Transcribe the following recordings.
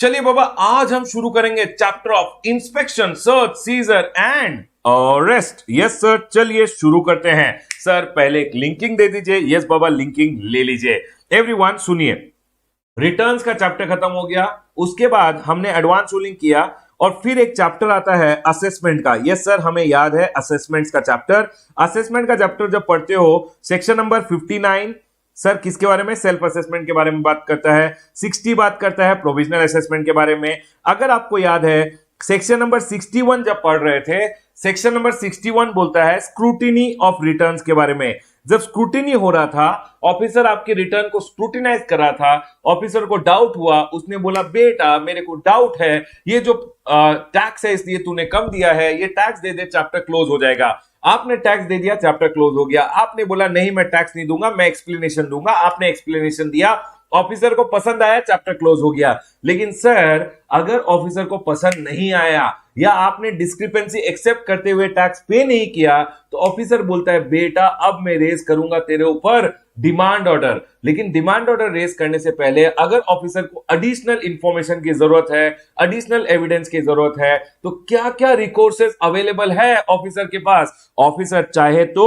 चलिए बाबा, आज हम शुरू करेंगे chapter of inspection, search, seizure and arrest. Yes sir, चलिए शुरू करते हैं। सर पहले एक लिंकिंग दे दीजिए। यस बाबा, लिंकिंग ले लीजिए। एवरीवन सुनिए, रिटर्न्स का चैप्टर खत्म हो गया, उसके बाद हमने एडवांस रूलिंग किया और फिर एक चैप्टर आता है असेसमेंट का। यस सर, हमें याद है असेसमेंट्स का चैप्टर। असेसमेंट का चैप्टर जब पढ़ते हो, सेक्शन नंबर 59 सर किसके बारे में? सेल्फ असेसमेंट के बारे में बात करता है। 60 बात करता है प्रोविजनल असेसमेंट के बारे में। अगर आपको याद है, सेक्शन नंबर 61 जब पढ़ रहे थे, सेक्शन नंबर 61 बोलता है स्क्रूटिनी ऑफ रिटर्न्स के बारे में। जब स्क्रूटिनी हो रहा था, ऑफिसर आपके रिटर्न को स्क्रूटिनाइज कर रहा था, ऑफिसर को डाउट हुआ, उसने बोला बेटा मेरे को डाउट है, ये जो टैक्स है इसलिए तूने कम दिया है, ये टैक्स दे दे, चैप्टर क्लोज हो जाएगा। आपने टैक्स दे दिया, चैप्टर क्लोज हो गया। आपने बोला नहीं मैं टैक्स नहीं दूंगा, मैं एक्सप्लेनेशन दूंगा, आपने एक्सप्लेनेशन दिया, ऑफिसर को पसंद आया, चैप्टर क्लोज हो गया। लेकिन सर अगर ऑफिसर को पसंद नहीं आया या आपने डिस्क्रिपेंसी एक्सेप्ट करते हुए टैक्स पे नहीं किया, तो ऑफिसर बोलता है बेटा अब मैं रेज करूंगा तेरे ऊपर डिमांड ऑर्डर। लेकिन डिमांड ऑर्डर रेज करने से पहले अगर ऑफिसर को एडिशनल इंफॉर्मेशन की जरूरत है, एडिशनल एविडेंस की जरूरत है, तो क्या क्या रिसोर्सेज अवेलेबल है ऑफिसर के पास? ऑफिसर चाहे तो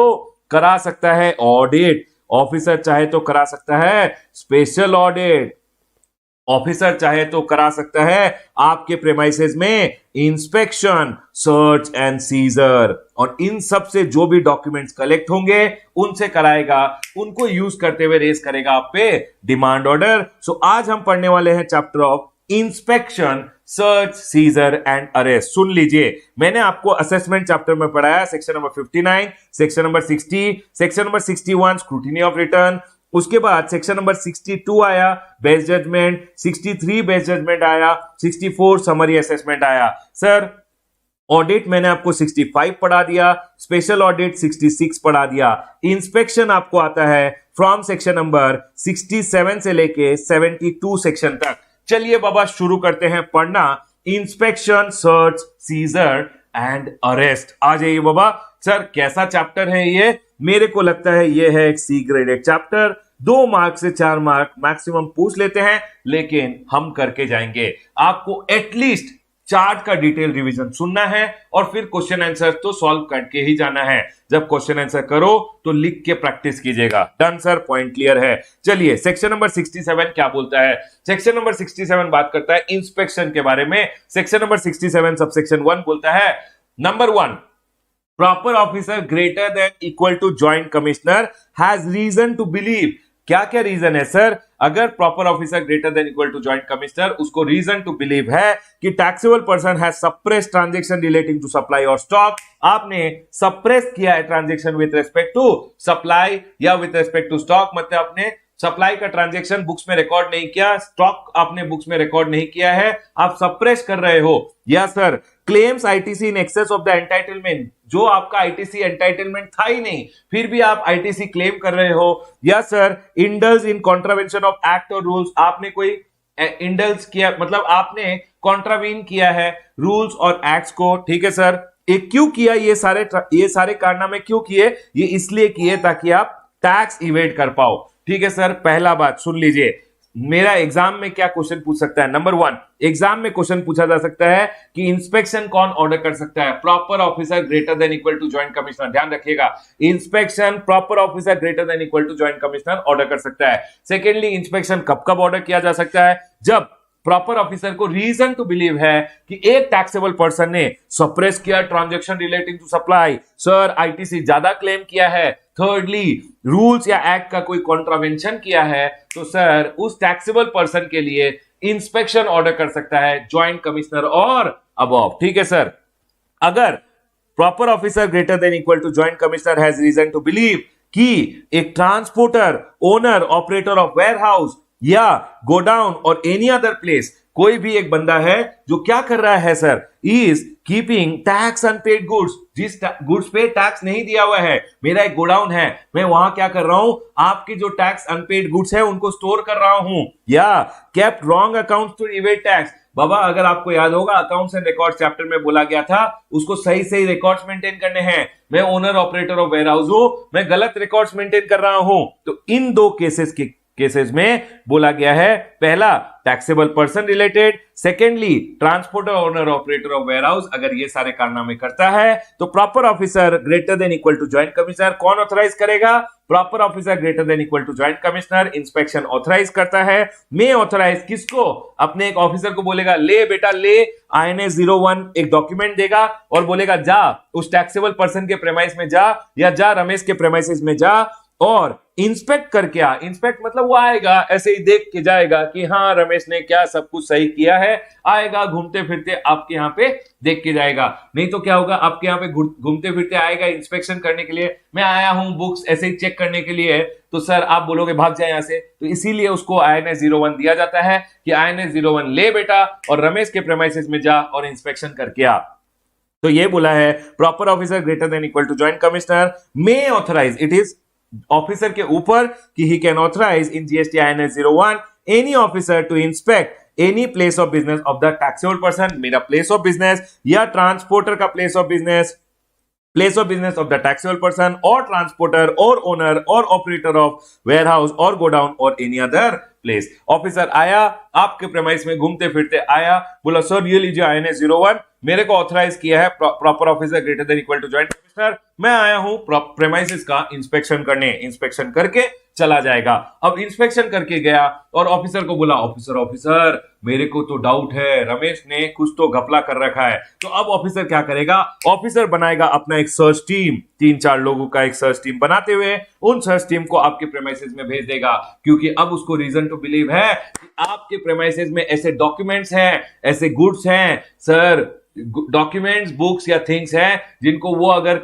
करा सकता है ऑडिट, ऑफिसर चाहे तो करा सकता है स्पेशल ऑडिट, ऑफिसर चाहे तो करा सकता है आपके प्रेमाइसेस में इंस्पेक्शन, सर्च एंड सीजर, और इन सब से जो भी डॉक्यूमेंट्स कलेक्ट होंगे उनसे कराएगा, उनको यूज करते हुए रेस करेगा आप पे डिमांड ऑर्डर। सो आज हम पढ़ने वाले हैं chapter of inspection, search, seizure and arrest. सुन लीजिए, मैंने आपको असेसमेंट चैप्टर में पढ़ाया section number 59, section number 60, section number 61 scrutiny of return, उसके बाद सेक्शन नंबर 62 आया बेस्ट जजमेंट, 63 बेस्ट जजमेंट आया, 64 समरी असेसमेंट आया। सर ऑडिट मैंने आपको 65 पढ़ा दिया, स्पेशल ऑडिट 66 पढ़ा दिया, इंस्पेक्शन आपको आता है फ्रॉम सेक्शन नंबर 67 से लेके 72 सेक्शन तक। चलिए बाबा शुरू करते हैं पढ़ना inspection, search, seizure and arrest. आ जाइए बाबा। सर कैसा चैप्टर है ये? मेरे को लगता है ये है एक सी ग्रेडेड चैप्टर, 2 मार्क से 4 मार्क मैक्सिमम पूछ लेते हैं, लेकिन हम करके जाएंगे। आपको एटलीस्ट चार्ट का डिटेल रिवीजन सुनना है और फिर क्वेश्चन आंसर तो सॉल्व करके ही जाना है। जब क्वेश्चन आंसर करो तो लिख के प्रैक्टिस कीजिएगा। डन सर, पॉइंट क्लियर है। चलिए सेक्शन नंबर 67 क्या बोलता है? सेक्शन नंबर 67 बात करता है इंस्पेक्शन के बारे में। सेक्शन नंबर 67 सबसेक्शन 1 बोलता है number 1, proper officer greater than equal to joint commissioner has reason to believe. क्या क्या रीजन है सर? अगर proper officer greater than equal to joint commissioner, उसको रीजन टू बिलीव है कि taxable person has suppress transaction relating to supply और stock. आपने suppress किया है transaction with respect to supply या विद रिस्पेक्ट टू स्टॉक, मतलब आपने सप्लाई का ट्रांजैक्शन बुक्स में रिकॉर्ड नहीं किया, स्टॉक आपने बुक्स में रिकॉर्ड नहीं किया है, आप सप्रेस कर रहे हो। या sir claims ITC in excess of the entitlement, जो आपका आईटीसी एंटाइटलमेंट था ही नहीं, फिर भी आप आईटीसी क्लेम कर रहे हो। या sir indulge in contravention of act और रूल्स, आपने कोई इंडल्ज किया, मतलब आपने कॉन्ट्रावीन किया है रूल्स और एक्ट्स को। ठीक है सर, ये क्यों किया? ये सारे कारनामे क्यों किए? ये इसलिए किए ताकि आप टैक्स इवेड कर पाओ। ठीक है सर, पहला बात सुन लीजिए, मेरा एग्जाम में क्या क्वेश्चन पूछ सकता है? नंबर 1, एग्जाम में क्वेश्चन पूछा जा सकता है कि इंस्पेक्शन कौन ऑर्डर कर सकता है? Proper officer greater than equal to joint commissioner. ध्यान रखिएगा, inspection proper officer greater than equal to joint commissioner order कर सकता है। सेकेंडली, इंस्पेक्शन कब कब ऑर्डर किया जा सकता है? जब प्रॉपर ऑफिसर को रीजन टू बिलीव है कि एक टैक्सेबल पर्सन ने सप्रेस किया transaction relating to supply, sir ITC ज्यादा क्लेम किया है, थर्डली रूल्स या एक्ट का कोई कॉन्ट्रावेंशन किया है, तो सर उस टैक्सेबल पर्सन के लिए इंस्पेक्शन ऑर्डर कर सकता है जॉइंट कमिश्नर और अबव। ठीक है सर, अगर proper officer greater than equal to joint commissioner has reason to believe कि एक transporter, owner, operator of warehouse या गोडाउन और एनी अदर प्लेस, कोई भी एक बंदा है जो क्या कर रहा है sir, is keeping tax unpaid goods, जिस गुड्स पे टैक्स नहीं दिया हुआ है, मेरा एक गोडाउन है, मैं वहां क्या कर रहा हूं, आपकी जो टैक्स अनपेड गुड्स है उनको स्टोर कर रहा हूं, या kept wrong accounts to evade tax. बाबा अगर आपको याद होगा, अकाउंट्स एंड रिकॉर्ड्स चैप्टर में बोला गया था उसको सही सही रिकॉर्ड्स मेंटेन करने हैं। मैं ओनर ऑपरेटर ऑफ वेयरहाउस हूं, मैं गलत रिकॉर्ड्स मेंटेन कर रहा हूं, तो इन दो केसेस के केसेस में बोला गया है, पहला taxable person related, secondly transporter owner operator of warehouse, अगर ये सारे कारनामे करता है तो proper officer greater than equal to joint commissioner कौन ऑथराइज करेगा? Proper officer greater than equal to joint commissioner inspection authorise करता है। मे ऑथराइज किसको? अपने एक ऑफिसर को बोलेगा ले बेटा ले INS 01 एक डॉक्यूमेंट देगा और बोलेगा जा उस टैक्सेबल पर्सन के प्रेमाइस में जा या जा रमेश के प्रेमाइसिस में जा और इंस्पेक्ट करके आ। इंस्पेक्ट मतलब वो आएगा ऐसे ही देख के जाएगा कि हाँ रमेश ने क्या सब कुछ सही किया है, आएगा घूमते फिरते आपके यहाँ पे देख के जाएगा। नहीं तो क्या होगा, आपके यहाँ पे घूमते फिरते आएगा इंस्पेक्शन करने के लिए, मैं आया हूं बुक्स ऐसे ही चेक करने के लिए, तो सर आप बोलोगे भाग जाए यहाँ से, तो इसीलिए उसको INS 01 दिया जाता है कि INS 01 ले बेटा और रमेश के प्रेमाइसिस में जा और इंस्पेक्शन करके आ। तो ये बोला है proper officer greater than equal to joint commissioner may authorise, it is officer के ऊपर कि he can authorise in GST INS 01 any officer to inspect any place of business of the taxable person, मेरा place of business या transporter का place of business, place of business of the taxable person or transporter or owner or operator of warehouse or godown or any other place। Officer आया आपके premise में घूमते फिरते आया, बोला सर ये लीजिए INS 01 मेरे को ऑथराइज किया है proper officer greater than equal to joint commissioner, मैं आया हूं प्रेमाइसिस का इंस्पेक्शन करने, इंस्पेक्शन करके चला जाएगा। अब इंस्पेक्शन करके गया और ऑफिसर को बोला ऑफिसर मेरे को तो डाउट है रमेश ने कुछ तो घपला कर रखा है। तो अब ऑफिसर क्या करेगा? ऑफिसर बनाएगा अपना एक सर्च टीम, 3-4 लोगों का एक सर्च टीम बनाते हुए उन सर्च टीम को आपके प्रेमाइसिस में भेज देगा, क्योंकि अब उसको रीजन टू बिलीव है कि आपके प्रेमाइसिस में ऐसे डॉक्यूमेंट्स हैं, ऐसे गुड्स हैं सर, डॉक्यूमेंट्स बुक्स या थिंग्स हैं जिनको वो अगर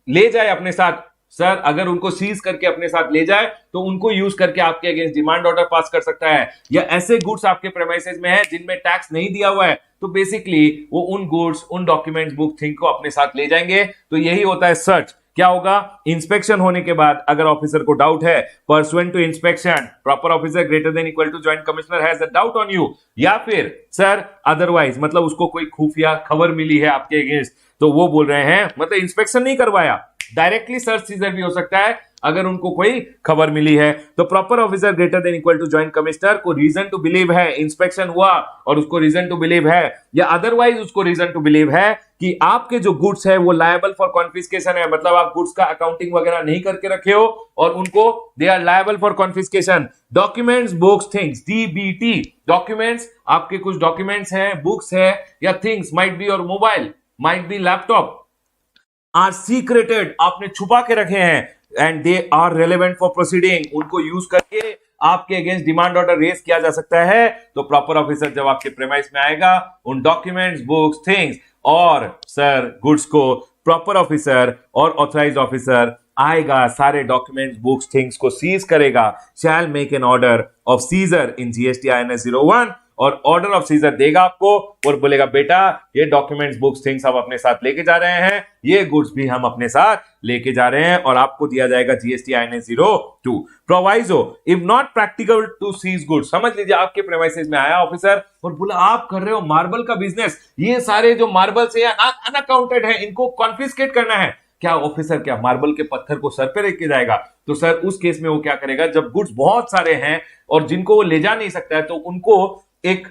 ले जाए अपने साथ, सर अगर उनको सीज करके अपने साथ ले जाए तो उनको यूज करके आपके अगेंस्ट डिमांड ऑर्डर पास कर सकता है, या ऐसे गुड्स आपके प्रेमाइसिस में है जिनमें टैक्स नहीं दिया हुआ है तो बेसिकली वो उन गुड्स उन डॉक्यूमेंट्स बुक थिंग को अपने साथ ले जाएंगे। तो यही होता है सर्च। क्या होगा? इंस्पेक्शन होने के बाद अगर ऑफिसर को डाउट है, pursuant to inspection proper officer greater than equal to joint commissioner has a doubt on you, या फिर सर अदरवाइज मतलब उसको कोई खुफिया खबर मिली है आपके अगेंस्ट, तो वो बोल रहे हैं मतलब इंस्पेक्शन नहीं करवाया, डायरेक्टली सर्च सीजर भी हो सकता है अगर उनको कोई खबर मिली है। तो proper officer greater than equal to joint commissioner को रीजन टू बिलीव है इंस्पेक्शन हुआ और उसको रीजन टू बिलीव है, या अदरवाइज उसको रीजन टू बिलीव है कि आपके जो गुड्स है वो लायबल फॉर कॉन्फिस्केशन है, मतलब आप गुड्स का अकाउंटिंग वगैरह नहीं करके रखे हो और उनको they are liable for confiscation. Documents books things DBT, documents आपके कुछ डॉक्यूमेंट्स हैं, बुक्स है या things, might be your mobile, might be laptop, are secreted, आपने छुपा के रखे हैं and they are relevant for proceeding, उनको यूज करके आपके अगेंस्ट डिमांड ऑर्डर रेज किया जा सकता है। तो प्रॉपर ऑफिसर जब आपके प्रेमाइस में आएगा उन डॉक्यूमेंट्स बुक्स थिंग्स और सर गुड्स को प्रॉपर ऑफिसर और ऑथराइज ऑफिसर आएगा, सारे डॉक्यूमेंट्स बुक्स थिंग्स को सीज करेगा, shall make an order of seizure in GST INS 01 और ऑर्डर ऑफ सीजर देगा आपको और बोलेगा बेटा ये डॉक्यूमेंट्स बुक्स थिंग्स हम अपने साथ लेके जा रहे हैं, ये गुड्स भी हम अपने साथ लेके जा रहे हैं और आपको दिया जाएगा GST INS 02। Proviso if not practical to seize goods, समझ लीजिए आपके प्रेमाइसिस में आया ऑफिसर और बोला आप कर रहे हो मार्बल का बिजनेस, ये सारे जो मार्बल्स है अनअकाउंटेड है इनको कॉन्फिस्केट करना है, क्या ऑफिसर क्या मार्बल के पत्थर को सर पे रख के जाएगा? तो सर उस केस में वो क्या करेगा, जब गुड्स बहुत सारे हैं और जिनको वो ले जा नहीं सकता है तो उनको एक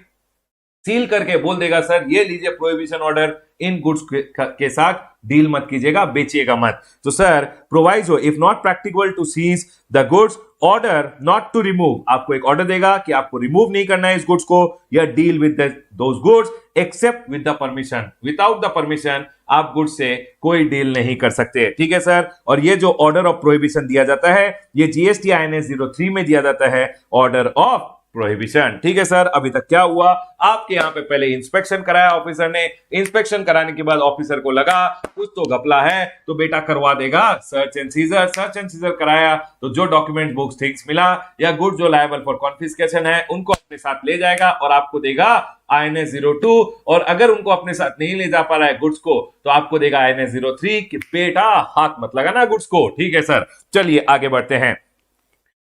सील करके बोल देगा सर ये लीजिए प्रोहिबिशन ऑर्डर, इन गुड्स के साथ डील मत कीजिएगा, बेचिएगा मत। तो sir proviso if not practical to seize the goods order not to remove, आपको एक ऑर्डर देगा कि आपको रिमूव नहीं करना है इस गुड्स को या deal with those goods except with the permission, without the permission आप गुड्स से कोई डील नहीं कर सकते। ठीक है सर, और ये जो ऑर्डर ऑफ प्रोहिबिशन दिया जाता है ये GST INS 03 में दिया जाता है, ऑर्डर ऑफ प्रोहिबिशन। ठीक है सर, अभी तक क्या हुआ, आपके यहाँ पे पहले इंस्पेक्शन कराया ऑफिसर ने, इंस्पेक्शन कराने के बाद ऑफिसर को लगा कुछ तो घपला है तो बेटा करवा देगा search and scissor, search and scissor कराया तो जो डॉक्यूमेंट बुक्स थिंग्स मिला या गुड जो लायबल फॉर कॉन्फिस्केशन है उनको अपने साथ ले जाएगा और आपको देगा INS 02, और अगर उनको अपने साथ नहीं ले जा पा रहा है गुड्स को तो आपको देगा INS 03 कि बेटा हाथ मत लगाना गुड्स को। ठीक है सर, चलिए आगे बढ़ते हैं।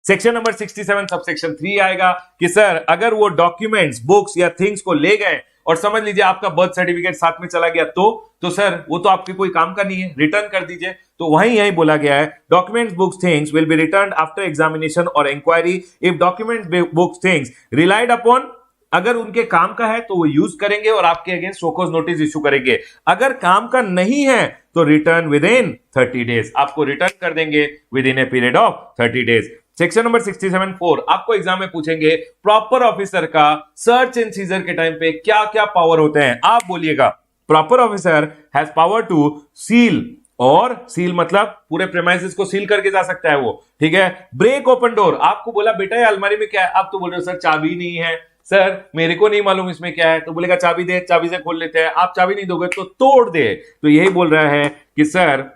सेक्शन नंबर 67 सबसेक्शन 3 आएगा कि सर अगर वो डॉक्यूमेंट्स बुक्स या थिंग्स को ले गए और समझ लीजिए आपका बर्थ सर्टिफिकेट साथ में चला गया तो सर वो तो आपके कोई काम का नहीं है, रिटर्न कर दीजिए। तो वहीं यही बोला गया है, documents books things will be return after examination और inquiry if document books things relied upon, अगर उनके काम का है तो वो यूज करेंगे और आपके against show cause notice issue करेंगे। अगर काम का नहीं है तो रिटर्न विद इन 30 डेज, आपको रिटर्न कर देंगे within a period of 30 days. Section number 67(4) आपको एग्जाम में पूछेंगे प्रॉपर ऑफिसर का सर्च एंड सीजर के टाइम पे क्या क्या पावर होते हैं। आप बोलिएगा proper officer has power to seal, और सील मतलब पूरे प्रेमाइसेस को सील करके जा सकता है वो, ठीक है। ब्रेक ओपन डोर, आपको बोला बेटा ये अलमारी में क्या है, आप तो बोल रहे हो सर चाबी नहीं है, सर मेरे को नहीं मालूम इसमें क्या है, तो बोलेगा चाबी दे, चाबी से खोल लेते हैं। आप चाबी नहीं दोगे तो तोड़ दे। तो यही बोल रहा है कि sir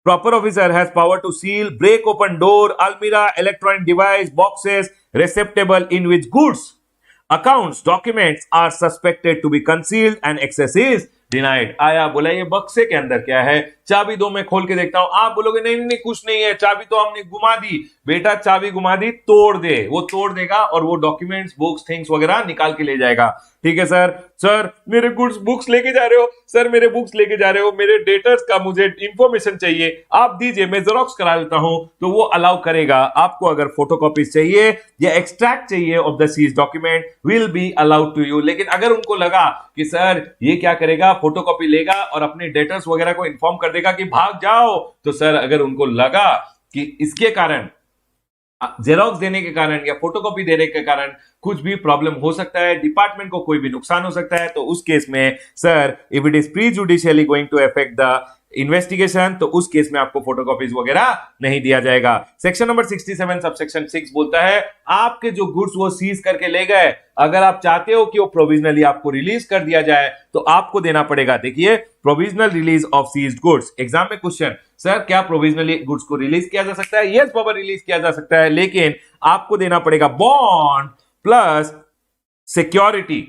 proper officer has power to seal, break open door, almirah, electronic device, boxes, receptacle in which goods, accounts, documents are suspected to be concealed and access is denied। आया बोला ये बक्से के अंदर क्या है, चाबी दो मैं खोल के देखता हूं। आप बोलोगे नहीं नहीं कुछ नहीं है, चाबी तो हमने घुमा दी। बेटा चाबी घुमा दी, तोड़ दे, वो तोड़ देगा और वो डॉक्यूमेंट्स बुक्स थिंग्स वगैरह निकाल के ले जाएगा, ठीक है सर। सर मेरे गुड्स बुक्स लेके जा रहे हो, सर मेरे बुक्स लेके जा रहे हो, मेरे डेटर्स का मुझे इंफॉर्मेशन चाहिए, आप दीजिए मैं जेरोक्स करा लेता हूं, तो वो अलाउ करेगा आपको। अगर फोटोकॉपीज चाहिए या एक्सट्रैक्ट चाहिए of the seize document will be allowed to you. लेकिन अगर उनको लगा कि सर ये क्या करेगा, फोटोकॉपी लेगा और अपने डेटर्स वगैरह को इन्फॉर्म कर देगा कि भाग जाओ, तो सर अगर उनको लगा कि इसके कारण जेरोक्स देने के कारण या फोटोकॉपी देने के कारण कुछ भी प्रॉब्लम हो सकता है, डिपार्टमेंट को कोई भी नुकसान हो सकता है, तो उस केस में sir if it is prejudicially going to affect the investigation, तो उस केस में आपको फोटोकॉपीज वगैरह नहीं दिया जाएगा। सेक्शन नंबर 67 सबसेक्शन 6 बोलता है आपके जो गुड्स वो सीज करके ले गए, अगर आप चाहते हो कि वो प्रोविजनली आपको रिलीज कर दिया जाए तो आपको देना पड़ेगा। देखिए provisional release of seized goods, exam में क्वेश्चन, सर क्या प्रोविजनली गुड्स को रिलीज किया जा सकता है? यस बाबा रिलीज किया जा सकता है, लेकिन आपको देना पड़ेगा बॉन्ड प्लस सिक्योरिटी।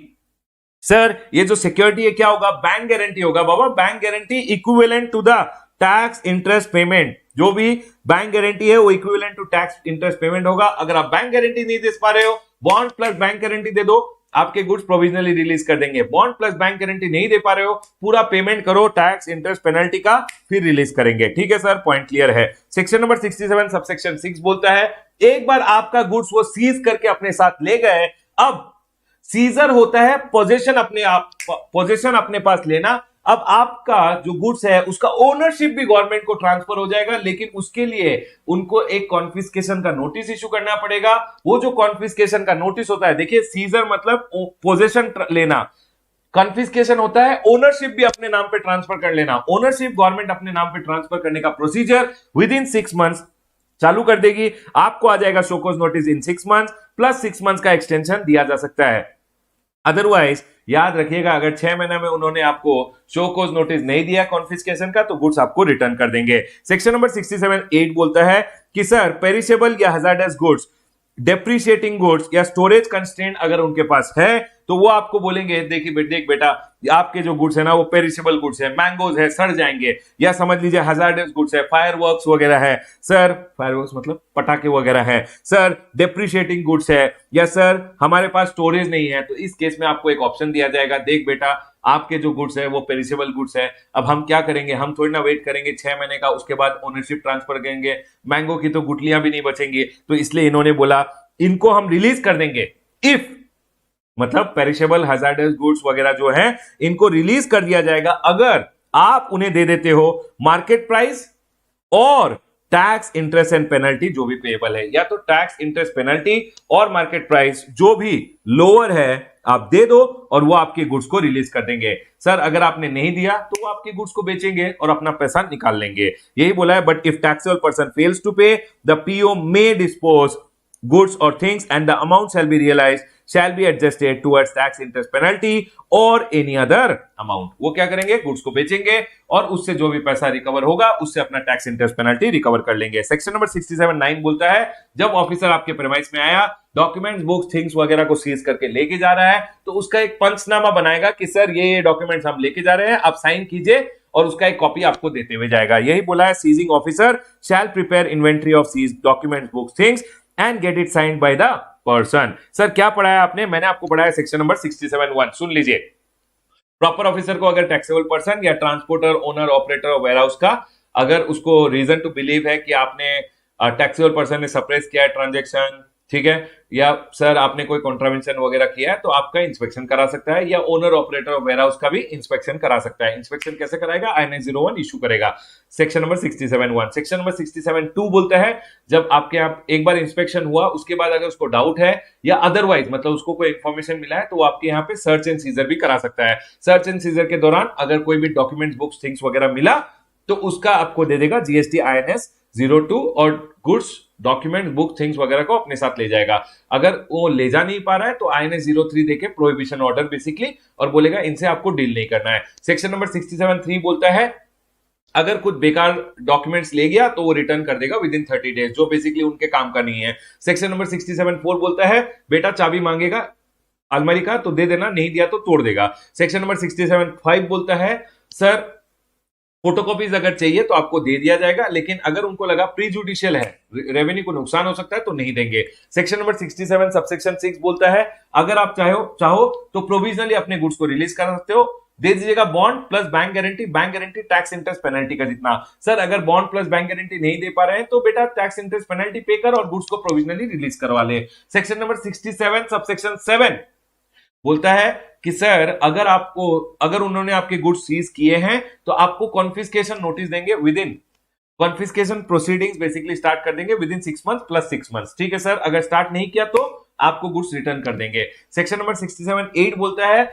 सर ये जो सिक्योरिटी है क्या होगा? बैंक गारंटी होगा बाबा। Bank guarantee equivalent to the tax interest payment, जो भी बैंक गारंटी है वो equivalent to tax interest payment होगा। अगर आप बैंक गारंटी नहीं दे पा रहे हो, बॉन्ड प्लस बैंक गारंटी दे दो, आपके गुड्स प्रोविजनली रिलीज कर देंगे। बॉन्ड प्लस बैंक गारंटी नहीं दे पा रहे हो, पूरा पेमेंट करो टैक्स इंटरेस्ट पेनल्टी का, फिर रिलीज करेंगे, ठीक है सर। पॉइंट क्लियर है। सेक्शन नंबर 67 सबसेक्शन 6 बोलता है एक बार आपका गुड्स वो सीज करके अपने साथ ले गए, अब सीजर होता है पोजीशन अपने पास लेना। अब आपका जो गुड्स है उसका ओनरशिप भी गवर्नमेंट को ट्रांसफर हो जाएगा, लेकिन उसके लिए उनको एक कॉन्फिस्केशन का नोटिस इशू करना पड़ेगा। वो जो कॉन्फिस्केशन का नोटिस होता है, देखिए सीजर मतलब पोजीशन लेना, कॉन्फिस्केशन होता है ओनरशिप भी अपने नाम पे ट्रांसफर कर लेना। ओनरशिप गवर्नमेंट अपने नाम पे ट्रांसफर करने का प्रोसीजर विद इन 6 मंथ्स चालू कर देगी। आपको आ जाएगा show cause notice in 6 months plus 6 months का एक्सटेंशन दिया जा सकता है। अदरवाइज याद रखिएगा अगर 6 महीने में उन्होंने आपको शो कॉज नोटिस नहीं दिया कॉन्फिस्केशन का, तो गुड्स आपको रिटर्न कर देंगे। सेक्शन नंबर 67(8) बोलता है कि सर पेरिशेबल या हैजार्डस गुड्स, डेप्रिशिएटिंग गुड्स या स्टोरेज कंस्ट्रेंट अगर उनके पास है तो वो आपको बोलेंगे देखिए देख बेटा आपके जो गुड्स है ना वो पेरिशेबल गुड्स है, मैंगोज है सड़ जाएंगे, या समझ लीजिए हैजार्डस गुड्स है, फायरवर्क्स वगैरह है, सर फायरवर्क्स मतलब पटाखे वगैरह है, सर डेप्रिशिएटिंग गुड्स है, या सर हमारे पास स्टोरेज नहीं है, तो इस केस में आपको एक ऑप्शन दिया जाएगा, देख बेटा आपके जो गुड्स है वो पेरिशेबल गुड्स है, अब हम क्या करेंगे, हम थोड़ी ना वेट करेंगे 6 महीने का उसके बाद ओनरशिप ट्रांसफर करेंगे, मैंगो की तो गुटलियां भी नहीं बचेंगी, तो इसलिए इन्होंने बोला इनको हम रिलीज कर देंगे इफ, मतलब पेरिशेबल हैजार्डस गुड्स वगैरह जो है इनको रिलीज कर दिया जाएगा अगर आप उन्हें दे देते हो मार्केट प्राइस और टैक्स इंटरेस्ट एंड पेनल्टी जो भी पेएबल है, या तो टैक्स इंटरेस्ट पेनल्टी और मार्केट प्राइस जो भी लोअर है आप दे दो और वो आपके गुड्स को रिलीज कर देंगे। सर अगर आपने नहीं दिया तो वो आपके गुड्स को बेचेंगे और अपना पैसा निकाल लेंगे, यही बोला है। But if taxable person fails to pay the PO may dispose goods or things and the amount shall be realized shall be adjusted towards tax interest penalty or any other amount। वो क्या करेंगे, goods को बेचेंगे और उससे जो भी पैसा रिकवर होगा उससे अपना टैक्स इंटरेस्ट पेनल्टी रिकवर कर लेंगे। सेक्शन नंबर 67(9) बोलता है जब ऑफिसर आपके प्रेमाइस में आया, डॉक्यूमेंट्स बुक्स थिंग्स वगैरह को सीज करके लेके जा रहा है, तो उसका एक पंचनामा बनाएगा कि सर ये डॉक्यूमेंट्स हम लेके जा रहे हैं, आप साइन कीजिए, और उसका एक कॉपी आपको देते हुए जाएगा। यही बोला है seizing officer shall prepare inventory of seized documents books things and get it signed by the person. Sir क्या पढ़ाया आपने? मैंने आपको पढ़ाया सेक्शन नंबर 67(1). सुन लीजिए, प्रॉपर ऑफिसर को अगर टैक्सेबल पर्सन या ट्रांसपोर्टर, ओनर, ऑपरेटर और वेयरहाउस का अगर उसको रीजन टू बिलीव है कि आपने टैक्सेबल पर्सन ने सप्रेस किया है ट्रांजेक्शन, ठीक है, या सर आपने कोई कॉन्ट्रावेंशन वगैरह किया है, तो आपका इंस्पेक्शन करा सकता है, या ओनर, ऑपरेटर और वेयरहाउस का भी इंस्पेक्शन करा सकता है। इंस्पेक्शन कैसे कराएगा? INS 01 इशू करेगा। Section number 67(1). सेक्शन नंबर 67(2) बोलता है जब आपके यहाँ एक बार इंस्पेक्शन हुआ, उसके बाद अगर उसको डाउट है या अदरवाइज मतलब उसको कोई इंफॉर्मेशन मिला है, तो वो आपके यहाँ पे सर्च एंड सीजर भी करा सकता है। सर्च एंड सीजर के दौरान अगर कोई भी डॉक्यूमेंट्स, बुक्स, थिंग्स वगैरह मिला तो उसका आपको दे देगा GST INS 02 और गुड्स, डॉक्यूमेंट, बुक, थिंग्स वगैरह को अपने साथ ले जाएगा। अगर वो ले जा नहीं पा रहा है तो INS 03 देके प्रोहिबिशन ऑर्डर बेसिकली, और बोलेगा इनसे आपको डील नहीं करना है। सेक्शन नंबर 67(3) बोलता है अगर कुछ बेकार डॉक्यूमेंट्स ले गया तो वो रिटर्न कर देगा विद इन 30 डेज, जो बेसिकली उनके काम का नहीं है। सेक्शन नंबर 67(4) बोलता है बेटा चाबी मांगेगा अलमारी का तो दे देना, नहीं दिया तो तोड़ देगा। सेक्शन नंबर 67(5) बोलता है सर फोटोकॉपीज अगर चाहिए तो आपको दे दिया जाएगा, लेकिन अगर उनको लगा प्रीजुडिशियल है, रेवेन्यू को नुकसान हो सकता है, तो नहीं देंगे। सेक्शन नंबर 67 सबसेक्शन 6 बोलता है अगर आप चाहो तो प्रोविजनली अपने गुड्स को रिलीज कर सकते हो, दे दीजिएगा bond plus bank guarantee tax interest penalty का जितना। सर अगर बॉन्ड प्लस बैंक गारंटी नहीं दे पा रहे हैं तो बेटा टैक्स इंटरेस्ट पेनल्टी पे कर और गुड्स को प्रोविजनली रिलीज करवा ले। सेक्शन नंबर 67 सबसेक्शन 7 बोलता है कि सर अगर उन्होंने आपके गुड्स सीज किए हैं तो आपको कॉन्फिस्केशन नोटिस देंगे with in, confiscation proceedings basically start कर देंगे with in 6 month plus 6 months. ठीक है सर, अगर स्टार्ट नहीं किया तो आपको गुड्स रिटर्न कर देंगे। सेक्शन नंबर 67(8) बोलता है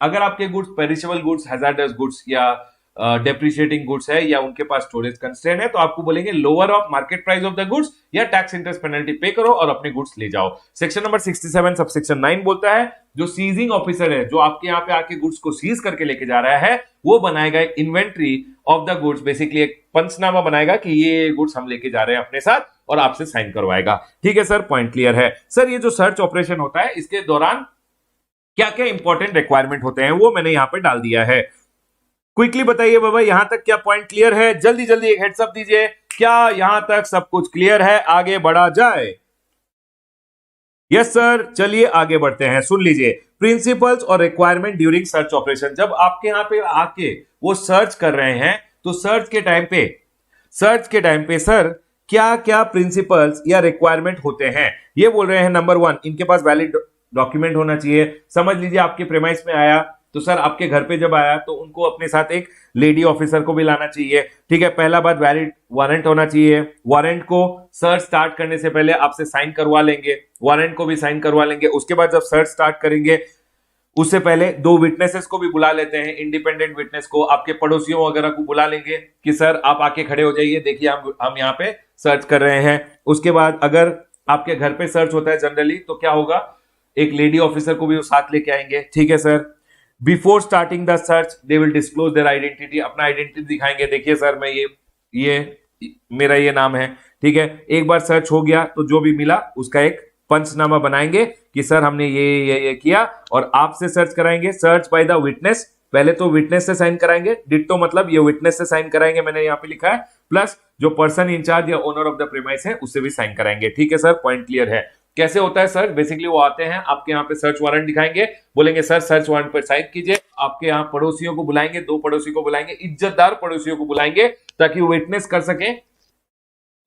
अगर आपके goods perishable goods, hazards goods या डेप्रिशिएटिंग गुड्स है या उनके पास स्टोरेज कंस्ट्रेंट है तो आपको बोलेंगे lower of market price of the goods या टैक्स इंटरेस्ट पेनल्टी पे करो और अपने गुड्स ले जाओ। सेक्शन नंबर 67 सबसेक्शन 9 बोलता है जो सीजिंग ऑफिसर है, जो आपके यहाँ पे आके गुड्स को सीज करके लेके जा रहा है, वो बनाएगा एक inventory of the goods, basically एक पंचनामा बनाएगा कि ये गुड्स हम लेके जा रहे हैं अपने साथ और आपसे साइन करवाएगा। ठीक है सर, पॉइंट क्लियर है। सर ये जो सर्च ऑपरेशन होता है इसके दौरान क्या क्या इंपॉर्टेंट रिक्वायरमेंट होते हैं वो मैंने यहां पे डाल दिया है। क्विकली बताइए बाबा, यहां तक क्या पॉइंट क्लियर है? जल्दी जल्दी एक हेड्स अप दीजिए, क्या यहां तक सब कुछ क्लियर है? आगे बढ़ा जाए। यस सर, चलिए आगे बढ़ते हैं। सुन लीजिए, प्रिंसिपल्स और रिक्वायरमेंट ड्यूरिंग सर्च ऑपरेशन। जब आपके यहां पे आके वो सर्च कर रहे हैं तो सर्च के टाइम पे सर क्या क्या प्रिंसिपल्स या रिक्वायरमेंट होते हैं ये बोल रहे हैं। नंबर 1, इनके पास वैलिड डॉक्यूमेंट होना चाहिए। समझ लीजिए आपके प्रेमाइस में आया तो सर आपके घर पे जब आया तो उनको अपने साथ एक लेडी ऑफिसर को भी लाना चाहिए। ठीक है, पहला बात वैलिड वारंट होना चाहिए। वारंट को सर्च स्टार्ट करने से पहले आपसे साइन करवा लेंगे, वारंट को भी साइन करवा लेंगे। उसके बाद जब सर्च स्टार्ट करेंगे उससे पहले 2 विटनेसेस को भी बुला लेते हैं, इंडिपेंडेंट विटनेस को, आपके पड़ोसियों वगैरह को बुला लेंगे कि सर आप आके खड़े हो जाइए, देखिए हम यहाँ पे सर्च कर रहे हैं। उसके बाद अगर आपके घर पे सर्च होता है जनरली तो क्या होगा, एक लेडी ऑफिसर को भी वो साथ लेके आएंगे। ठीक है sir, before starting the search they will disclose their identity, अपना आइडेंटिटी दिखाएंगे, देखिए सर मैं ये मेरा ये नाम है। ठीक है, एक बार सर्च हो गया तो जो भी मिला उसका एक पंचनामा बनाएंगे कि सर हमने ये किया और आपसे सर्च कराएंगे। सर्च बाय द विटनेस, पहले तो विटनेस से साइन कराएंगे, डिट्टो मतलब ये विटनेस से साइन कराएंगे, मैंने यहाँ पे लिखा है, प्लस जो पर्सन इंचार्ज या ओनर ऑफ द प्रीमाइस है उससे भी साइन कराएंगे। ठीक है सर, पॉइंट क्लियर है। कैसे होता है सर? बेसिकली वो आते हैं आपके यहाँ पे सर्च वारंट दिखाएंगे, बोलेंगे सर सर्च वारंट पर साइन कीजिए। आपके यहाँ पड़ोसियों को बुलाएंगे, 2 पड़ोसी को बुलाएंगे, इज्जतदार पड़ोसियों को बुलाएंगे ताकि वो विटनेस कर सके।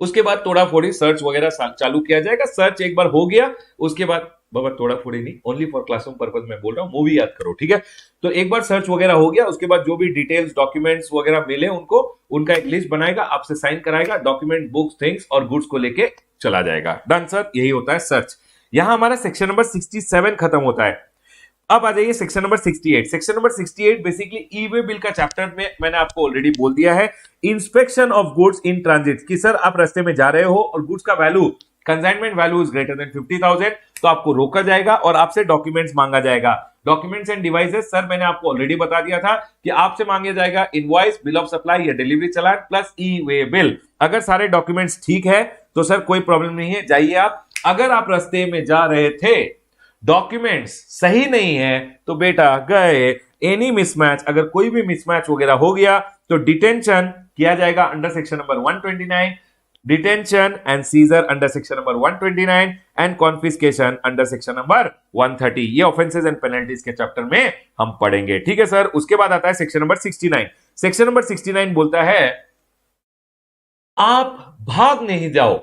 उसके बाद तोड़ा फोड़ी सर्च वगैरह चालू किया जाएगा। सर्च एक बार हो गया उसके बाद बाबा तोड़ा फोड़ी नहीं, ओनली फॉर क्लासरूम पर्पस में बोल रहा हूँ, मूवी याद करो। ठीक है, तो एक बार सर्च वगैरह हो गया उसके बाद जो भी डिटेल्स डॉक्यूमेंट्स वगैरह मिले उनको, उनका एक लिस्ट बनाएगा, आपसे साइन कराएगा, डॉक्यूमेंट, बुक्स, थिंग्स और गुड्स को लेके चला जाएगा। डन सर, यही होता है सर्च। यहां हमारा सेक्शन नंबर 67 खत्म होता है। अब आ जाइए section number 68। Section number 68 basically e way bill का चैप्टर में मैंने आपको ऑलरेडी बोल दिया है, inspection of goods in transit, कि सर आप रास्ते में जा रहे हो और गुड्स का value, consignment value is greater than 50,000 तो आपको रोका जाएगा और आपसे डॉक्यूमेंट्स मांगा जाएगा। डॉक्यूमेंट्स एंड डिवाइसेस सर मैंने आपको ऑलरेडी बता दिया था कि आपसे मांगे जाएगा इनवॉइस, बिल ऑफ सप्लाई या डिलीवरी चालान प्लस ई वे बिल। अगर सारे डॉक्यूमेंट्स ठीक है तो सर कोई प्रॉब्लम नहीं है, जाइए आप। अगर आप रास्ते में जा रहे थे, डॉक्यूमेंट्स सही नहीं है तो बेटा गए, एनी मिसमैच, अगर कोई भी मिसमैच वगैरह हो गया तो डिटेंशन किया जाएगा under section number 129, detention and seizure under section number 129 and confiscation under section number 130। ये ऑफेंसेस एंड पेनल्टीज के चैप्टर में हम पढ़ेंगे, ठीक है सर। उसके बाद आता है सेक्शन नंबर 69। सेक्शन नंबर 69 बोलता है आप भाग नहीं जाओ,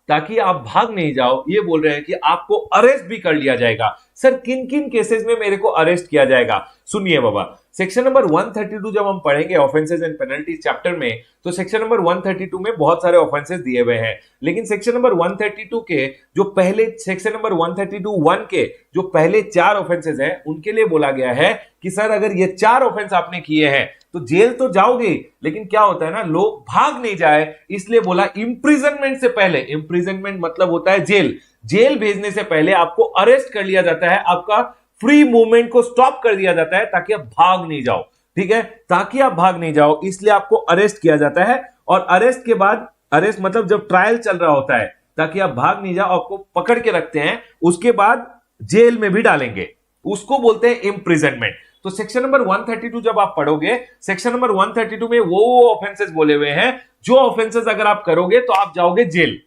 ताकि आप भाग नहीं जाओ, ये बोल रहे हैं कि आपको अरेस्ट भी कर लिया जाएगा। सर किन किन केसेस में मेरे को अरेस्ट किया जाएगा, सुनिए बाबा। सेक्शन नंबर 132 जब हम पढ़ेंगे ऑफेंसेस एंड पेनल्टीज चैप्टर में, तो सेक्शन नंबर 132 में बहुत सारे ऑफेंसेस दिए हुए हैं, लेकिन सेक्शन नंबर 132 के जो पहले, सेक्शन नंबर 132(1) के जो पहले 4 ऑफेंसेस हैं, उनके लिए बोला गया है कि सर अगर ये 4 ऑफेंस आपने किए हैं तो जेल तो जाओगे, लेकिन क्या होता है ना, लोग भाग नहीं जाए, इसलिए बोला इंप्रिजनमेंट से पहले, इंप्रिजनमेंट मतलब होता है जेल, जेल भेजने से पहले आपको अरेस्ट कर लिया जाता है, आपका फ्री मूवमेंट को स्टॉप कर दिया जाता है ताकि आप भाग नहीं जाओ, ठीक है। ताकि आप भाग नहीं जाओ इसलिए आपको अरेस्ट किया जाता है, और अरेस्ट के बाद, अरेस्ट मतलब जब ट्रायल चल रहा होता है, ताकि आप भाग नहीं जाओ, आपको पकड़ के रखते हैं, उसके बाद जेल में भी डालेंगे, उसको बोलते हैं इंप्रिजनमेंट। तो सेक्शन नंबर 132 जब आप पढ़ोगे, सेक्शन नंबर 132 में वो ऑफेंसेस बोले हुए हैं जो ऑफेंसेस अगर आप करोगे तो आप जाओगे जेल।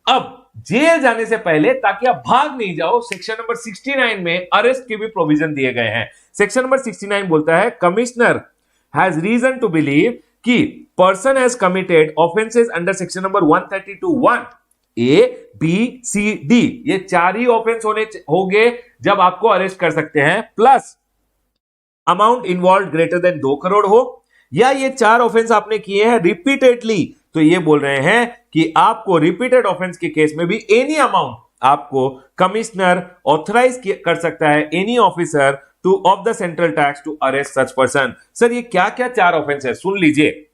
अब जेल जाने से पहले, ताकि आप भाग नहीं जाओ, सेक्शन नंबर 69 में अरेस्ट के भी प्रोविजन दिए गए हैं। सेक्शन नंबर 69 बोलता है commissioner has reason to believe कि person has committed offences under section number 132(1) A B C D, ये 4 ही ऑफेंस होंगे जब आपको अरेस्ट कर सकते हैं, plus amount involve greater than 2 crore हो, या ये 4 ऑफेंस आपने किए हैं रिपीटेडली, तो ये बोल रहे हैं कि आपको रिपीटेड ऑफेंस के केस में भी एनी अमाउंट आपको कमिश्नर ऑथराइज कर सकता है, any officer to of the central tax to arrest such person. Sir ये क्या क्या 4 ऑफेंस है, सुन लीजिए।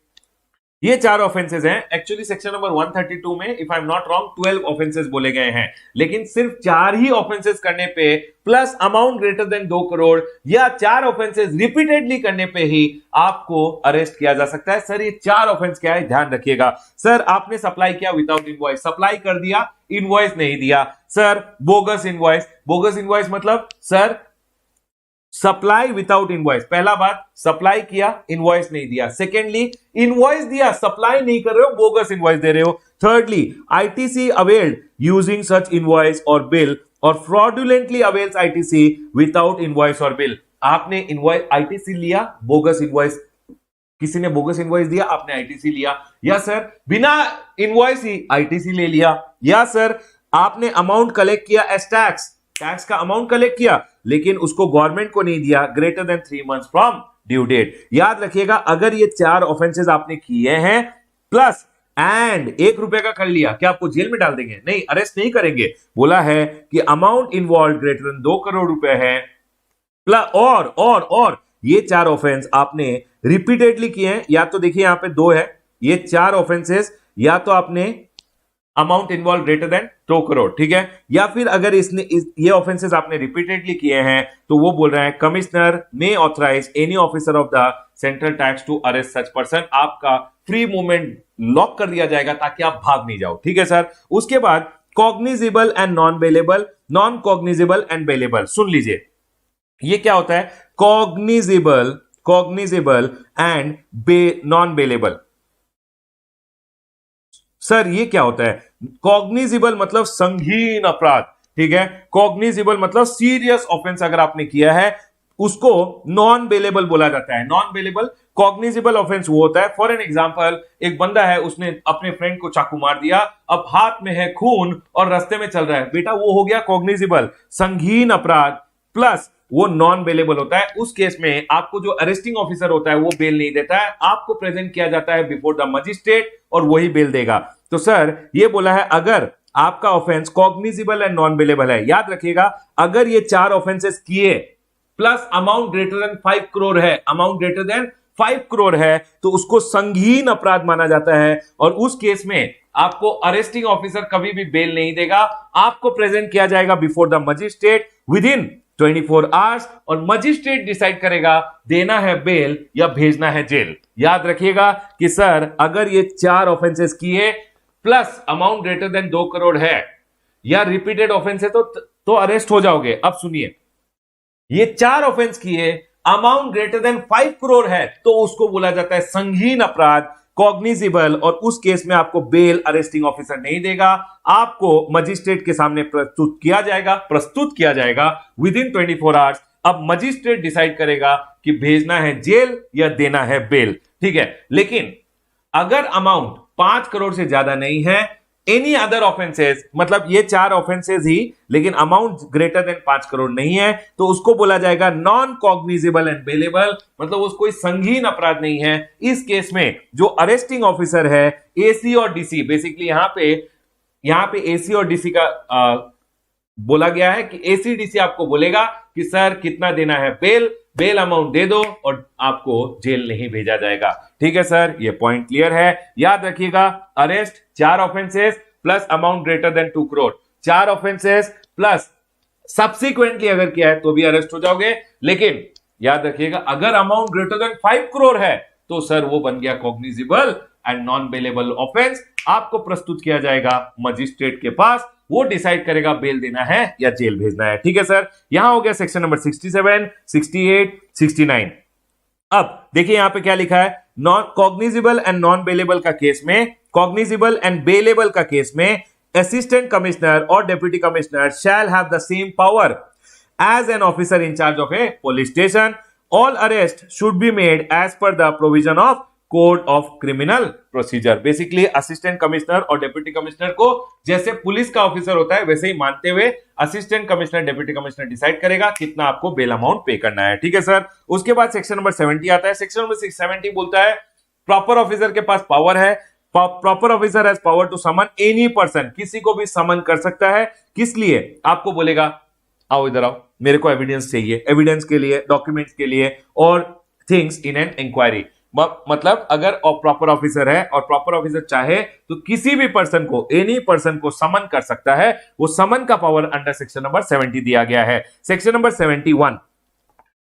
ये 4 ऑफेंसेस हैं, एक्चुअली सेक्शन नंबर 132 में if I am not wrong 12 offences बोले गए हैं, लेकिन सिर्फ 4 ही ऑफेंसेस करने पे, plus amount greater than 2 crore, या 4 ऑफेंसेस रिपीटेडली करने पे ही आपको अरेस्ट किया जा सकता है। सर ये 4 ऑफेंस क्या है, ध्यान रखिएगा। सर आपने सप्लाई किया विदाउट इनवॉइस, सप्लाई कर दिया, इनवॉइस नहीं दिया, sir bogus invoice. Bogus invoice मतलब सर सप्लाई विदाउट इनवॉइस, पहला बात सप्लाई किया इनवॉइस नहीं दिया, सेकेंडली इनवॉइस दिया सप्लाई नहीं कर रहे हो, बोगस इनवॉइस दे रहे हो, thirdly ITC availed using such invoice और बिल और fraudulently avails ITC without invoice और बिल। आपने इनवॉइस आईटीसी लिया, बोगस इनवॉइस, किसी ने बोगस इनवॉइस दिया, आपने आईटीसी लिया, या सर बिना इनवॉइस ही आईटीसी ले लिया, या सर आपने अमाउंट कलेक्ट किया एज टैक्स, टैक्स का अमाउंट कलेक्ट किया लेकिन उसको गवर्नमेंट को नहीं दिया greater than 3 months from due date. याद रखिएगा अगर ये 4 ऑफेंसेस आपने किए हैं प्लस एंड 1 रुपए का कर लिया, क्या आपको जेल में डाल देंगे? नहीं, अरेस्ट नहीं करेंगे। बोला है कि amount involve greater than 2 crore रुपए है, प्लस और ये 4 ऑफेंस आपने रिपीटेडली किए हैं, या तो देखिए यहां पे 2 है, ये 4 ऑफेंसेस या तो आपने amount involve greater than 2 crore, ठीक है, या फिर अगर ये ऑफेंसेस आपने रिपीटेडली किए हैं तो वो बोल रहे हैं commissioner may authorise any officer of the central tax to arrest such person. आपका फ्री मूवमेंट लॉक कर दिया जाएगा ताकि आप भाग नहीं जाओ, ठीक है सर। उसके बाद cognizable and non bailable, non cognizable and bailable, सुन लीजिए ये क्या होता है, cognizable and non bailable. Sir ये क्या होता है? कॉग्निजेबल मतलब संगीन अपराध, ठीक है, कॉग्निजेबल मतलब सीरियस ऑफेंस अगर आपने किया है उसको नॉन बेलेबल बोला जाता है। नॉन बेलेबल, कॉग्निजेबल ऑफेंस वो होता है, फॉर एन एग्जांपल एक बंदा है उसने अपने फ्रेंड को चाकू मार दिया, अब हाथ में है खून और रास्ते में चल रहा है, बेटा वो हो गया कॉग्निजेबल, संगीन अपराध, प्लस वो नॉन बेलेबल होता है। उस केस में आपको जो अरेस्टिंग ऑफिसर होता है वो बेल नहीं देता है, आपको प्रेजेंट किया जाता है बिफोर द मजिस्ट्रेट और वही बेल देगा। तो सर ये बोला है अगर आपका offence cognizable and non bailable है, याद रखिएगा अगर ये 4 ऑफेंसेस किए plus amount greater than 5 crore है, अमाउंट ग्रेटर देन 5 करोड़ है तो उसको संगीन अपराध माना जाता है, और उस केस में आपको अरेस्टिंग ऑफिसर कभी भी बेल नहीं देगा, आपको प्रेजेंट किया जाएगा before the magistrate with in 24 hours और मजिस्ट्रेट डिसाइड करेगा देना है बेल या भेजना है जेल। याद रखिएगा कि सर अगर ये 4 ऑफेंसेस किए plus amount greater than 2 crore है या रिपीटेड ऑफेंस है तो अरेस्ट हो जाओगे। अब सुनिए, ये 4 ऑफेंस किए, अमाउंट ग्रेटर देन 5 करोड़ है तो उसको बोला जाता है संगीन अपराध, कॉग्निजिबल, और उस केस में आपको बेल अरेस्टिंग ऑफिसर नहीं देगा, आपको मजिस्ट्रेट के सामने प्रस्तुत किया जाएगा विद इन 24 आवर्स। अब मजिस्ट्रेट डिसाइड करेगा कि भेजना है जेल या देना है बेल, ठीक है। लेकिन अगर अमाउंट 5 करोड़ से ज्यादा नहीं है, एनी अदर ऑफेंसेस, मतलब ये 4 ऑफेंसेस ही, लेकिन अमाउंट ग्रेटर देन 5 करोड़ नहीं है, तो उसको बोला जाएगा नॉन कॉग्निजिबल एंड बेलेबल, मतलब उसको कोई संगीन अपराध नहीं है। इस केस में जो अरेस्टिंग ऑफिसर है, एसी और डीसी, बेसिकली यहां पे एसी और डीसी का बोला गया है कि एसीडीसी आपको बोलेगा कि सर कितना देना है बेल अमाउंट दे दो और आपको जेल नहीं भेजा जाएगा, ठीक है सर। ये पॉइंट क्लियर है, याद रखिएगा। Arrest 4 offences plus amount greater than 2 crore, 4 offences plus subsequently अगर किया है तो भी अरेस्ट हो जाओगे, लेकिन याद रखिएगा अगर अमाउंट ग्रेटर देन 5 करोड़ है तो सर वो बन गया cognizable and non bailable offence. आपको प्रस्तुत किया जाएगा मजिस्ट्रेट के पास, वो डिसाइड करेगा बेल देना है या जेल भेजना है, ठीक है सर। यहां हो गया सेक्शन नंबर 67, 68, 69। अब देखिए यहां पे क्या लिखा है, non cognizable and non bailable का केस में, कॉग्निजिबल एंड बेलेबल का केस में असिस्टेंट कमिश्नर और deputy commissioner shall have the same power as an officer in charge of a police station. All arrests should be made as per the provision of Code of Criminal Procedure. Basically assistant commissioner और deputy commissioner को जैसे police का officer होता है वैसे ही मानते हुए assistant commissioner deputy commissioner decide करेगा कितना आपको बेल अमाउंट पे करना है, ठीक है सर। उसके बाद सेक्शन नंबर 70 आता है। सेक्शन नंबर 70 बोलता है प्रॉपर ऑफिसर के पास पावर है, proper officer has power to summon any person, किसी को भी समन कर सकता है। किस लिए? आपको बोलेगा आओ इधर आओ, मेरे को एविडेंस चाहिए, एविडेंस के लिए, डॉक्यूमेंट्स के लिए और थिंग्स इन एन इंक्वायरी। मतलब अगर प्रॉपर ऑफिसर है और प्रॉपर ऑफिसर चाहे तो किसी भी पर्सन को, एनी पर्सन को समन कर सकता है, वो समन का पावर अंडर सेक्शन नंबर 70 दिया गया है। सेक्शन नंबर 71,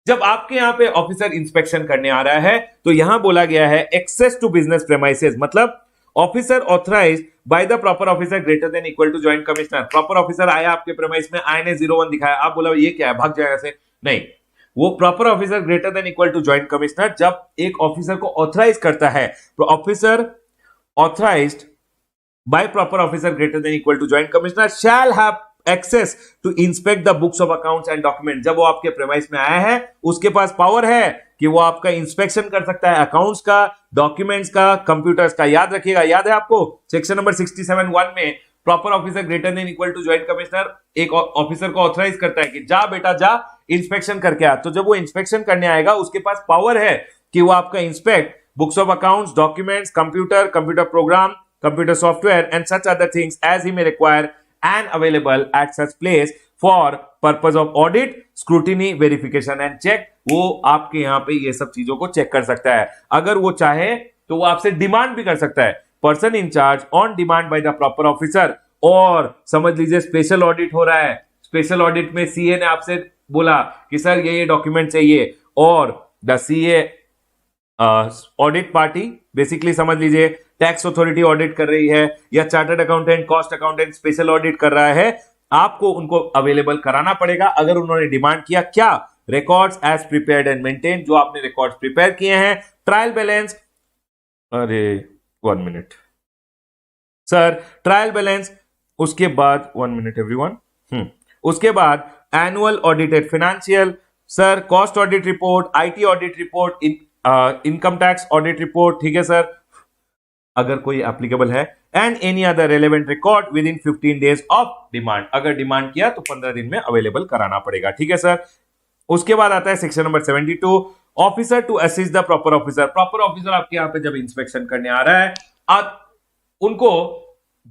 जब आपके यहां पे ऑफिसर इंस्पेक्शन करने आ रहा है तो यहां बोला गया है एक्सेस टू बिजनेस प्रेमाइसेस, मतलब officer authorised by the proper officer greater than equal to joint commissioner. Proper officer आया आपके प्रेमाइस में, आय ने 01 दिखाया, आप बोला ये क्या है, भाग जाएगा से, नहीं, वो proper officer greater than equal to joint commissioner जब एक ऑफिसर को ऑथराइज करता है, तो officer authorised by proper officer greater than equal to joint commissioner shall have access to inspect the books of accounts and document. जब वो आपके premise में आया है उसके पास पावर है कि वो आपका इंस्पेक्शन कर सकता है, अकाउंट्स का, डॉक्यूमेंट्स का, कंप्यूटर्स का। याद रखिएगा, याद है आपको सेक्शन नंबर 67(1) में proper officer greater than equal to joint commissioner एक ऑफिसर को ऑथराइज करता है कि जा बेटा जा इंस्पेक्शन करके आ। तो जब वो इंस्पेक्शन करने आएगा उसके पास पावर है कि वो आपका inspect books of accounts, documents, computer program, computer software and such other things as he may require and available at such place for purpose of audit, scrutiny, verification and check। वो आपके यहाँ पे ये सब चीजों को चेक कर सकता है। अगर वो चाहे तो वो आपसे डिमांड भी कर सकता है, person in charge on demand by the proper officer. और समझ लीजिए स्पेशल ऑडिट हो रहा है, स्पेशल ऑडिट में सीए ने आपसे बोला कि सर ये डॉक्यूमेंट चाहिए, और the CA audit party, basically समझ लीजिए टैक्स अथॉरिटी ऑडिट कर रही है या chartered accountant, cost accountant special audit कर रहा है, आपको उनको अवेलेबल कराना पड़ेगा अगर उन्होंने डिमांड किया। क्या? Records as prepared and maintain, जो आपने रिकॉर्ड्स प्रिपेयर किए हैं, ट्रायल बैलेंस, अरे 1 मिनट सर, ट्रायल बैलेंस, उसके बाद 1 मिनट एवरीवन, उसके बाद annual audited financial, sir cost audit report, IT audit report, income tax audit report, ठीक है सर, अगर कोई एप्लीकेबल है, and any other relevant record with in 15 days of demand. अगर डिमांड किया तो 15 दिन में अवेलेबल कराना पड़ेगा, ठीक है सर। उसके बाद आता है section number 72, officer to assist the proper officer. Proper officer आपके यहां पे जब इंस्पेक्शन करने आ रहा है, उनको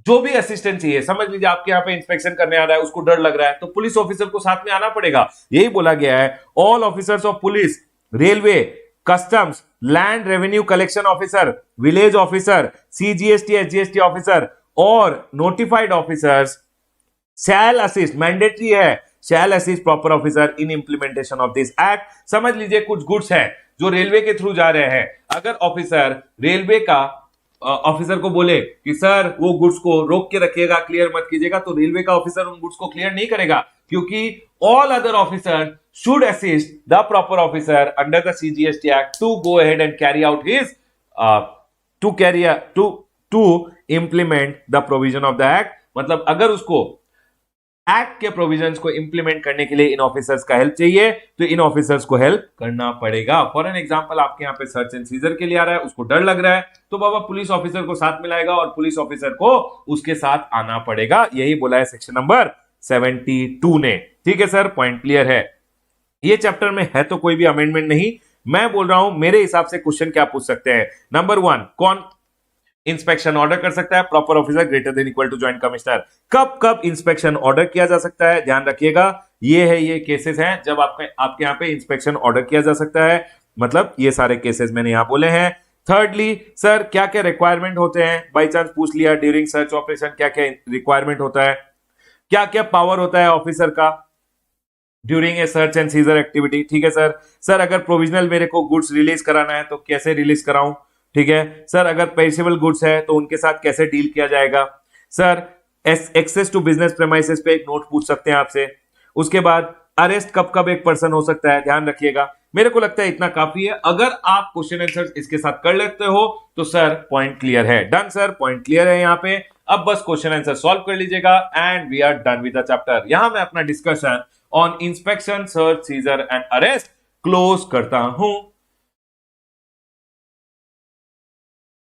जो भी असिस्टेंट चाहिए, समझ लीजिए आपके यहाँ पे इंस्पेक्शन करने आ रहा है, उसको डर लग रहा है तो पुलिस ऑफिसर को साथ में आना पड़ेगा। यही बोला गया है, all officers of police, railway, customs, land revenue collection officer, village officer, CGST SGST officer और notified officers shall assist, mandatory है, shall assist proper officer in implementation of this act. समझ लीजिए कुछ गुड्स हैं जो रेलवे के through जा रहे हैं, अगर ऑफिसर रेलवे का ऑफिसर को बोले कि सर वो गुड्स को रोक के रखिएगा, क्लियर मत कीजिएगा, तो रेलवे का ऑफिसर उन गुड्स को क्लियर नहीं करेगा, क्योंकि all other officer should assist the proper officer under the CGST Act to go ahead and carry out his to carry to implement the provision of the act, मतलब अगर उसको act के provisions को implement करने के लिए इन officers का help चाहिए तो इन ऑफिसर्स को हेल्प करना पड़ेगा। फॉर एन एग्जांपल आपके यहाँ पे सर्च एंड सीजर के लिए आ रहा है, उसको डर लग रहा है तो बाबा पुलिस ऑफिसर को साथ मिलाएगा और पुलिस ऑफिसर को उसके साथ आना पड़ेगा। यही बोला है सेक्शन नंबर 72 ने। ठीक है सर, पॉइंट क्लियर है। ये चैप्टर में है तो कोई भी अमेंडमेंट नहीं, मैं बोल रहा हूं मेरे हिसाब से क्वेश्चन क्या पूछ सकते हैं। नंबर 1, कौन इंस्पेक्शन ऑर्डर कर सकता है? Proper officer greater than equal to joint commissioner. कब कब इंस्पेक्शन ऑर्डर किया जा सकता है? ध्यान रखिएगा, ये केसेस हैं जब आपके यहाँ पे इंस्पेक्शन ऑर्डर किया जा सकता है, मतलब ये सारे केसेस मैंने यहां बोले हैं। थर्डली, सर क्या क्या रिक्वायरमेंट होते हैं? बाई चांस पूछ लिया, ड्यूरिंग सर्च ऑपरेशन क्या क्या रिक्वायरमेंट होता है, क्या क्या पावर होता है ऑफिसर का during a search and scissor activity. ठीक है सर अगर प्रोविजनल मेरे को गुड्स रिलीज कराना है तो कैसे रिलीज कराऊं? ठीक है सर, अगर पेरिशेबल गुड्स है तो उनके साथ कैसे डील किया जाएगा? Sir access to business premises पे एक नोट पूछ सकते हैं आपसे। उसके बाद अरेस्ट कब कब एक पर्सन हो सकता है, ध्यान रखिएगा। मेरे को लगता है इतना काफी है, अगर आप क्वेश्चन आंसर इसके साथ कर लेते हो तो सर पॉइंट क्लियर है। डन सर, पॉइंट क्लियर है यहाँ पे। अब बस क्वेश्चन आंसर सॉल्व कर लीजिएगा and we are done with the chapter. यहां मैं अपना discussion on inspection, search, seizure and arrest close करता हूं।